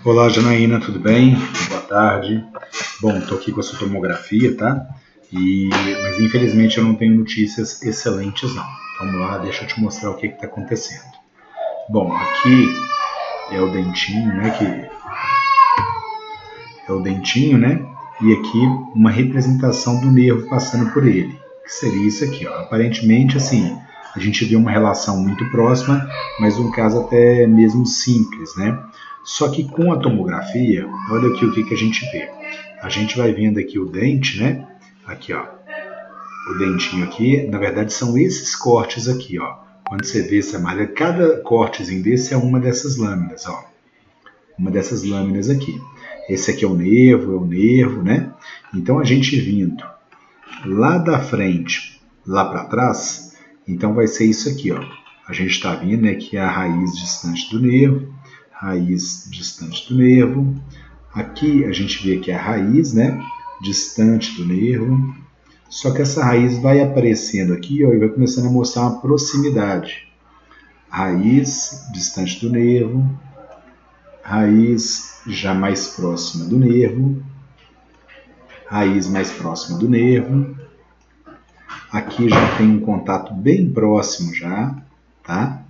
Olá, Janaína, tudo bem? Boa tarde. Bom, estou aqui com a sua tomografia, tá? Mas infelizmente eu não tenho notícias excelentes, não. Vamos lá, deixa eu te mostrar o que está acontecendo. Bom, aqui é o dentinho, é o dentinho, né? E aqui uma representação do nervo passando por ele, que seria isso aqui, ó. Aparentemente, assim, a gente vê uma relação muito próxima, mas um caso até mesmo simples, né? Só que com a tomografia, olha aqui o que a gente vê. A gente vai vendo aqui o dente, né? Aqui, ó. O dentinho aqui, na verdade, são esses cortes aqui, ó. Quando você vê essa malha, cada cortezinho desse é uma dessas lâminas, ó. Uma dessas lâminas aqui. Esse aqui é o nervo, né? Então a gente vindo lá da frente, lá para trás, então vai ser isso aqui, ó. A gente está vindo, né, que é a raiz distante do nervo, raiz distante do nervo. Aqui a gente vê que é a raiz, né, distante do nervo. Só que essa raiz vai aparecendo aqui, ó, e vai começando a mostrar uma proximidade. Raiz distante do nervo, raiz já mais próxima do nervo, raiz mais próxima do nervo. Aqui já tem um contato bem próximo já, tá?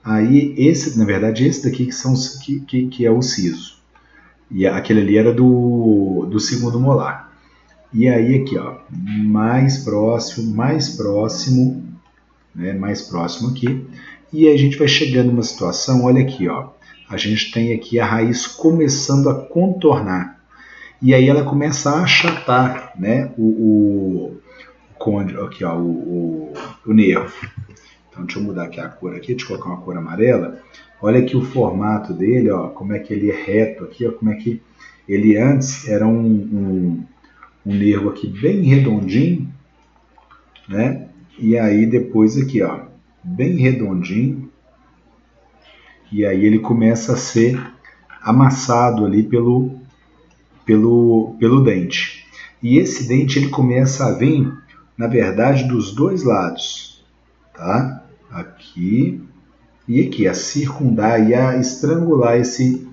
Aí esse, na verdade, esse daqui que é o siso. E aquele ali era do segundo molar. E aí aqui, ó, mais próximo, né? Mais próximo aqui. E aí a gente vai chegando numa situação, olha aqui, ó. A gente tem aqui a raiz começando a contornar. E aí ela começa a achatar, né, o aqui, ó, o nervo. Então deixa eu mudar aqui a cor aqui, deixa eu colocar uma cor amarela. Olha aqui o formato dele, ó, como é que ele é reto aqui, ó, como é que ele antes era um nervo aqui bem redondinho, né? E aí depois aqui, ó, bem redondinho. E aí ele começa a ser amassado ali pelo dente. E esse dente ele começa a vir, na verdade, dos dois lados, tá? Aqui e aqui, a circundar e a estrangular esse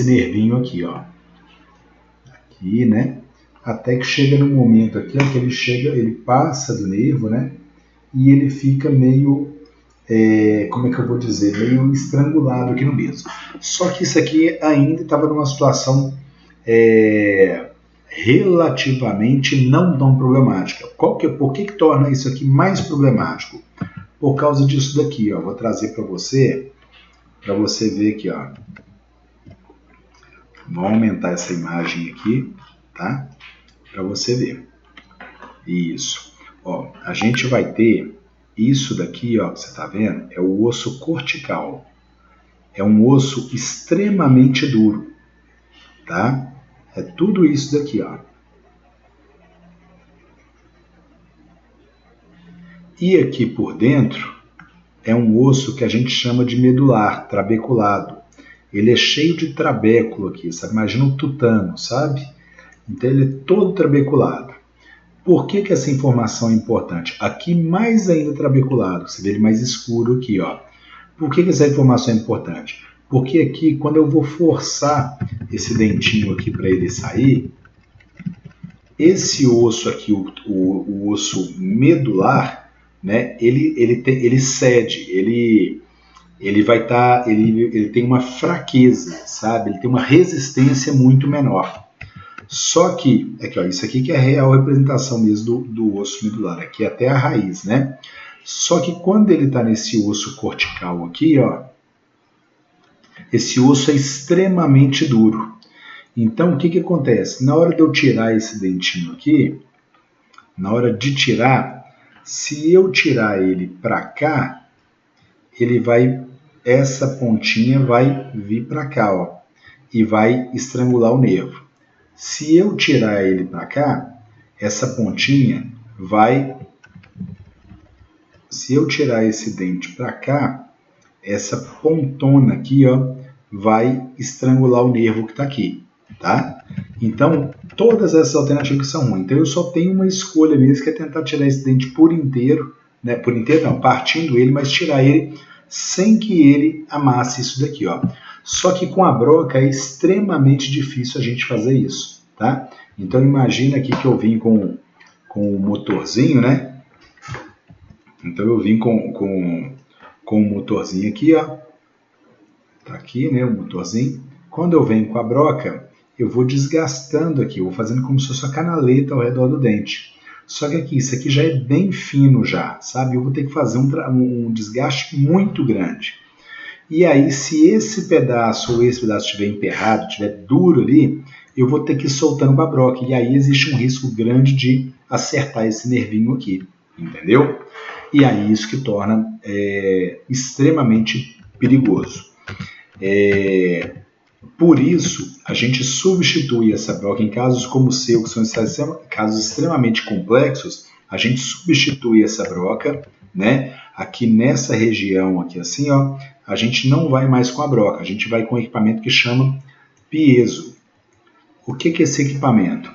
nervinho aqui, ó. Aqui, né? Até que chega no momento aqui, ó, que ele passa do nervo, né? E ele fica meio, como é que eu vou dizer, meio estrangulado aqui no meio. Só que isso aqui ainda estava numa situação relativamente não tão problemática. Por que torna isso aqui mais problemático? Por causa disso daqui, ó. Vou trazer para você ver aqui, ó. Vamos aumentar essa imagem aqui, tá? Para você ver. Isso. Ó, a gente vai ter isso daqui, ó, que você tá vendo, é o osso cortical. É um osso extremamente duro, tá? É tudo isso daqui, ó. E aqui por dentro é um osso que a gente chama de medular, trabeculado. Ele é cheio de trabéculo aqui, sabe? Imagina um tutano, sabe? Então ele é todo trabeculado. Por que essa informação é importante? Aqui mais ainda trabeculado, você vê ele mais escuro aqui, ó. Por que essa informação é importante? Porque aqui, quando eu vou forçar esse dentinho aqui para ele sair, esse osso aqui, o osso medular, né, ele cede, ele vai estar, ele tem uma fraqueza, sabe? Ele tem uma resistência muito menor. Só que, aqui, ó, isso aqui que é a real representação mesmo do osso medular, aqui é até a raiz, né? Só que quando ele está nesse osso cortical aqui, ó, esse osso é extremamente duro. Então, o que acontece? Na hora de eu tirar esse dentinho aqui, na hora de tirar, se eu tirar ele para cá, essa pontinha vai vir para cá, ó, e vai estrangular o nervo. Se eu tirar ele para cá, essa pontinha vai... Se eu tirar esse dente para cá, essa pontona aqui, ó, vai estrangular o nervo que está aqui, tá? Então, todas essas alternativas são ruins. Então, eu só tenho uma escolha mesmo, que é tentar tirar esse dente por inteiro, né? Por inteiro não, partindo ele, mas tirar ele sem que ele amasse isso daqui, ó. Só que com a broca é extremamente difícil a gente fazer isso, tá? Então imagina aqui que eu vim com o motorzinho, né? Então eu vim com o motorzinho aqui, ó. Tá aqui, né, o motorzinho. Quando eu venho com a broca, eu vou desgastando aqui, eu vou fazendo como se fosse a canaleta ao redor do dente. Só que aqui, isso aqui já é bem fino já, sabe? Eu vou ter que fazer um desgaste muito grande. E aí, se esse pedaço ou esse pedaço estiver emperrado, estiver duro ali, eu vou ter que ir soltando com a broca. E aí existe um risco grande de acertar esse nervinho aqui, entendeu? E aí isso que torna extremamente perigoso. Por isso, a gente substitui essa broca em casos como o seu, que são casos extremamente complexos, a gente substitui essa broca, né? Aqui nessa região, aqui assim, ó, a gente não vai mais com a broca, a gente vai com um equipamento que chama piezo. O que é esse equipamento?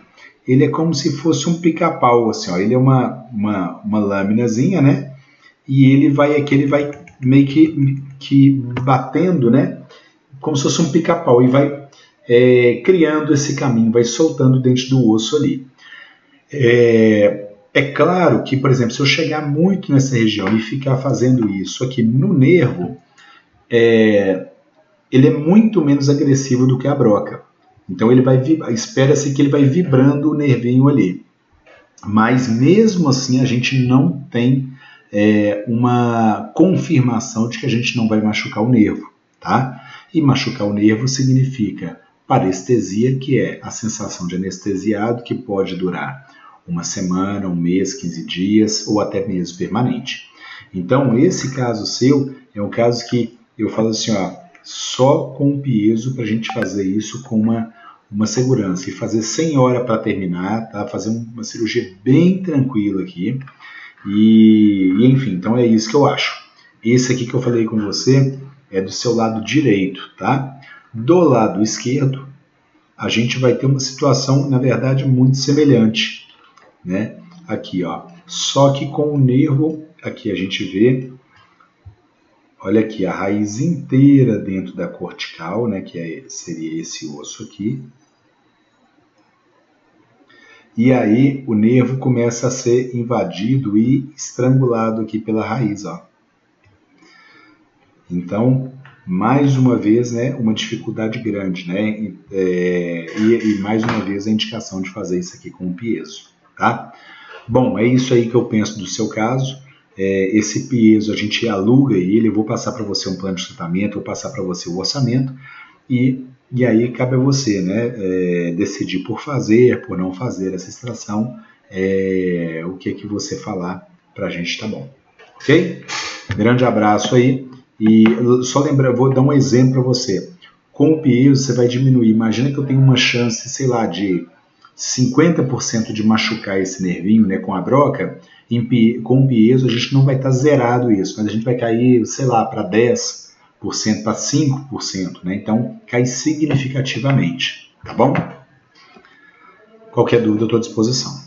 Ele é como se fosse um pica-pau, assim, ó, ele é uma lâminazinha, né? E ele vai meio que batendo, né? Como se fosse um pica-pau e vai criando esse caminho, vai soltando dentro do osso ali. É claro que, por exemplo, se eu chegar muito nessa região e ficar fazendo isso aqui no nervo, ele é muito menos agressivo do que a broca. Então espera-se que ele vai vibrando o nervinho ali. Mas mesmo assim a gente não tem uma confirmação de que a gente não vai machucar o nervo, tá? E machucar o nervo significa parestesia, que é a sensação de anestesiado, que pode durar uma semana, um mês, 15 dias ou até mesmo permanente. Então, esse caso seu é um caso que eu falo assim, ó, só com o piezo para a gente fazer isso com uma segurança e fazer 100 horas para terminar, tá? Fazer uma cirurgia bem tranquila aqui. E enfim, então é isso que eu acho. Esse aqui que eu falei com você é do seu lado direito, tá? Do lado esquerdo, a gente vai ter uma situação, na verdade, muito semelhante, né? Aqui, ó. Só que com o nervo, aqui a gente vê, olha aqui, a raiz inteira dentro da cortical, né? Que seria esse osso aqui. E aí o nervo começa a ser invadido e estrangulado aqui pela raiz, ó. Então, mais uma vez, né, uma dificuldade grande, né? E mais uma vez a indicação de fazer isso aqui com o piezo, tá? Bom, é isso aí que eu penso do seu caso. Esse piezo a gente aluga ele, eu vou passar para você um plano de tratamento, vou passar para você o orçamento e aí cabe a você, né, decidir por fazer, por não fazer essa extração, o que você falar para a gente, tá bom. Ok? Grande abraço aí. E só lembrar, vou dar um exemplo para você. Com o piezo você vai diminuir. Imagina que eu tenho uma chance, sei lá, de 50% de machucar esse nervinho, né, com a broca. Com o piezo a gente não vai estar zerado isso, mas a gente vai cair, sei lá, para 10%, para 5%, né? Então cai significativamente, tá bom? Qualquer dúvida eu estou à disposição.